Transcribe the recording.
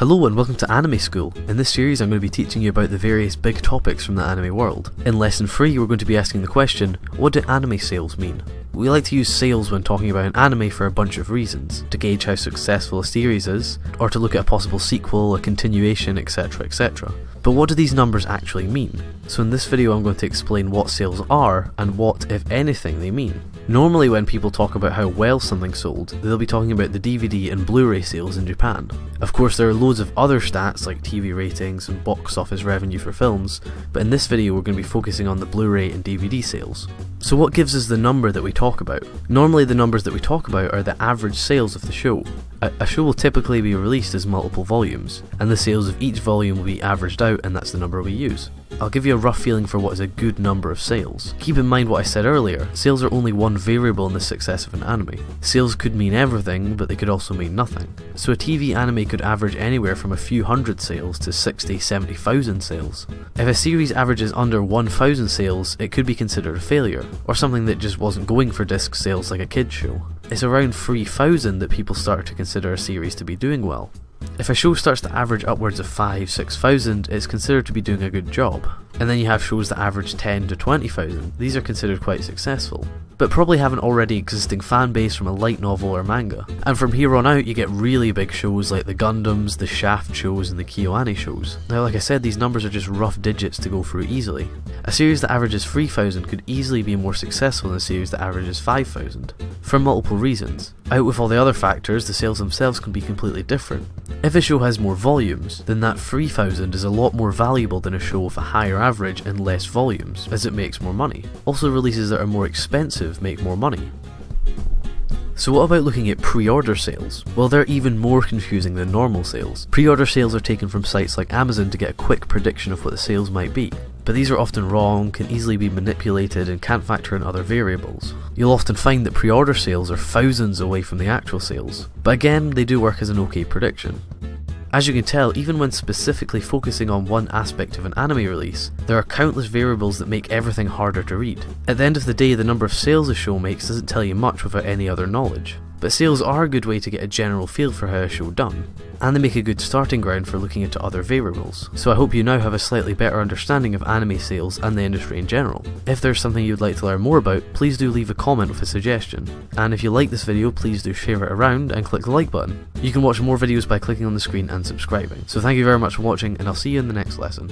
Hello and welcome to Anime School. In this series I'm going to be teaching you about the various big topics from the anime world. In lesson 3 we're going to be asking the question, what do anime sales mean? We like to use sales when talking about an anime for a bunch of reasons, to gauge how successful a series is, or to look at a possible sequel, a continuation, etc, etc. But what do these numbers actually mean? So in this video I'm going to explain what sales are and what, if anything, they mean. Normally when people talk about how well something sold, they'll be talking about the DVD and Blu-ray sales in Japan. Of course there are loads of other stats like TV ratings and box office revenue for films, but in this video we're going to be focusing on the Blu-ray and DVD sales. So what gives us the number that we talk about? Normally the numbers that we talk about are the average sales of the show. A show will typically be released as multiple volumes, and the sales of each volume will be averaged out, and that's the number we use. I'll give you a rough feeling for what is a good number of sales. Keep in mind what I said earlier, sales are only one variable in the success of an anime. Sales could mean everything, but they could also mean nothing. So a TV anime could average anywhere from a few hundred sales to 60-70,000 sales. If a series averages under 1,000 sales, it could be considered a failure, or something that just wasn't going for disc sales like a kids show. It's around 3,000 that people start to consider a series to be doing well. If a show starts to average upwards of 5,000-6,000, it's considered to be doing a good job. And then you have shows that average 10,000 to 20,000, these are considered quite successful, but probably have an already existing fan base from a light novel or manga. And from here on out you get really big shows like the Gundams, the Shaft shows and the KyoAni shows. Now like I said, these numbers are just rough digits to go through easily. A series that averages 3,000 could easily be more successful than a series that averages 5,000, for multiple reasons. Out with all the other factors, the sales themselves can be completely different. If a show has more volumes, then that 3,000 is a lot more valuable than a show with a higher average and less volumes, as it makes more money. Also, releases that are more expensive make more money. So what about looking at pre-order sales? Well, they're even more confusing than normal sales. Pre-order sales are taken from sites like Amazon to get a quick prediction of what the sales might be. But these are often wrong, can easily be manipulated and can't factor in other variables. You'll often find that pre-order sales are thousands away from the actual sales, but again they do work as an okay prediction. As you can tell, even when specifically focusing on one aspect of an anime release, there are countless variables that make everything harder to read. At the end of the day, the number of sales a show makes doesn't tell you much without any other knowledge. But sales are a good way to get a general feel for how a show done, and they make a good starting ground for looking into other variables. So I hope you now have a slightly better understanding of anime sales and the industry in general. If there's something you'd like to learn more about, please do leave a comment with a suggestion. And if you like this video, please do share it around and click the like button. You can watch more videos by clicking on the screen and subscribing. So thank you very much for watching, and I'll see you in the next lesson.